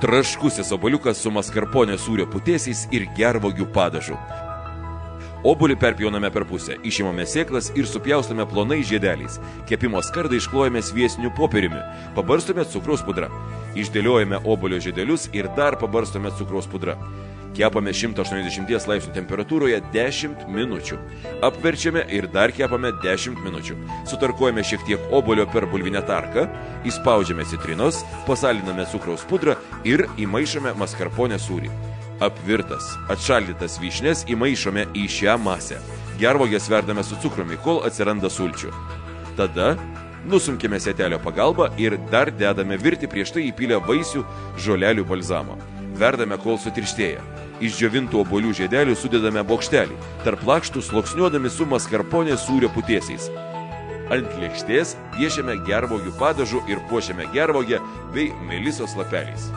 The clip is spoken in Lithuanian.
Traškusis obuoliukas su maskarponio sūrio putėsiais ir gervuogių padažu. Obuolį perpjauname per pusę, išimame sėklas ir supjaustome plonai žiedeliais. Kepimo skardą išklojame sviestiniu popieriumi, pabarstome cukraus pudra. Išdėliojame obuolio žiedelius ir dar pabarstome cukraus pudra. Kepame 180 laipsnių temperatūroje 10 minučių. Apverčiame ir dar kepame 10 minučių. Sutarkuojame šiek tiek obuolio per bulvinę tarką, įspaudžiame citrinos, pasaliname cukraus pudrą ir įmaišome maskarponę sūrį. Apvirtas, atšaldytas vyšnes įmaišome į šią masę. Gervuoges verdame su cukrumi, kol atsiranda sulčių. Tada nusunkime sėtelio pagalbą ir dar dedame virti prieš tai įpylę vaisių žolelių balzamo. Verdame, kol sutirštėja. Iš džiovintų obuolių žiedelių sudedame bokštelį, tarp lakštų sluoksniuodami su maskarponės sūrio putėsiais. Ant lėkštės piešiame gervuogių padažu ir puošiame gervuogę bei melisos lapeliais.